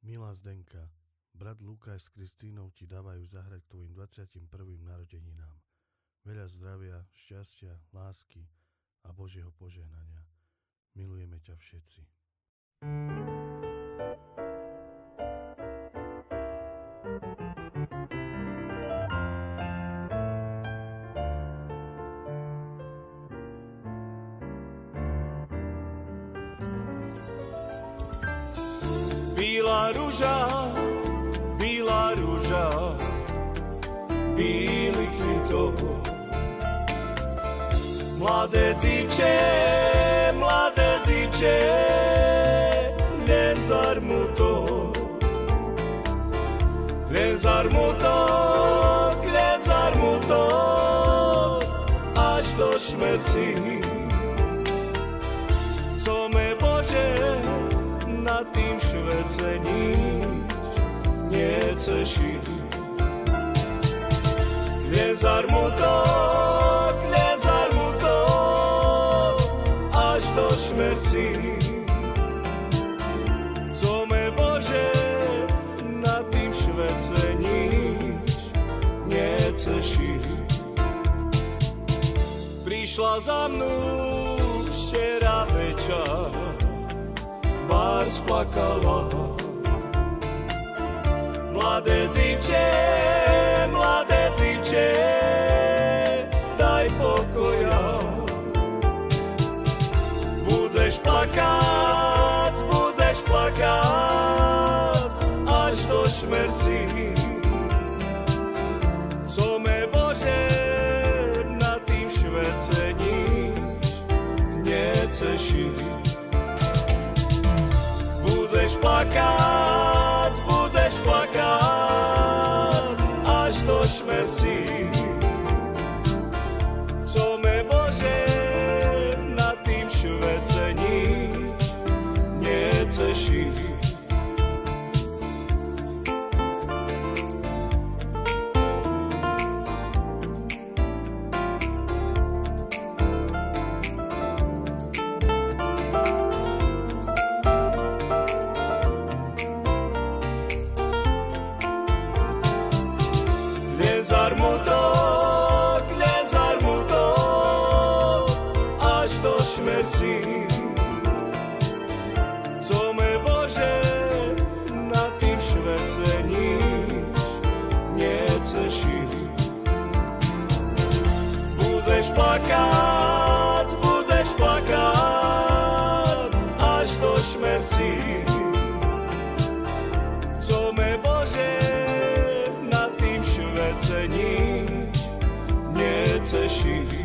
Milá Zdenka, brat Lukáš s Kristínou ti dávajú zahrať k tvojim 21. narodeninám. Veľa zdravia, šťastia, lásky a Božieho požehnania. Milujeme ťa všetci. Bílá rúža, bílý kvitov. Mladé dzivče, len zarmutok, až do šmerci. Co me Bože, nad tým švece nič neceší. Len zarmutok, až do šmerci. Co me Bože, nad tým švece nič neceší. Prišla za mnou včera večer, bar splakala. Mladé dzivče, daj pokoja. Budeš plakať, až do šmerci. Co me Bože, nad tým švece nič neceší. Budeš plakať, až do šmerci. Co me Bože, nad tým švece nič neceší. Len zarmutok, až do šmerci. Co me Bože, nad tým švece nič neceší. Budeš plakať, až do šmerci. Co me Bože, nad tým švece nič neceší.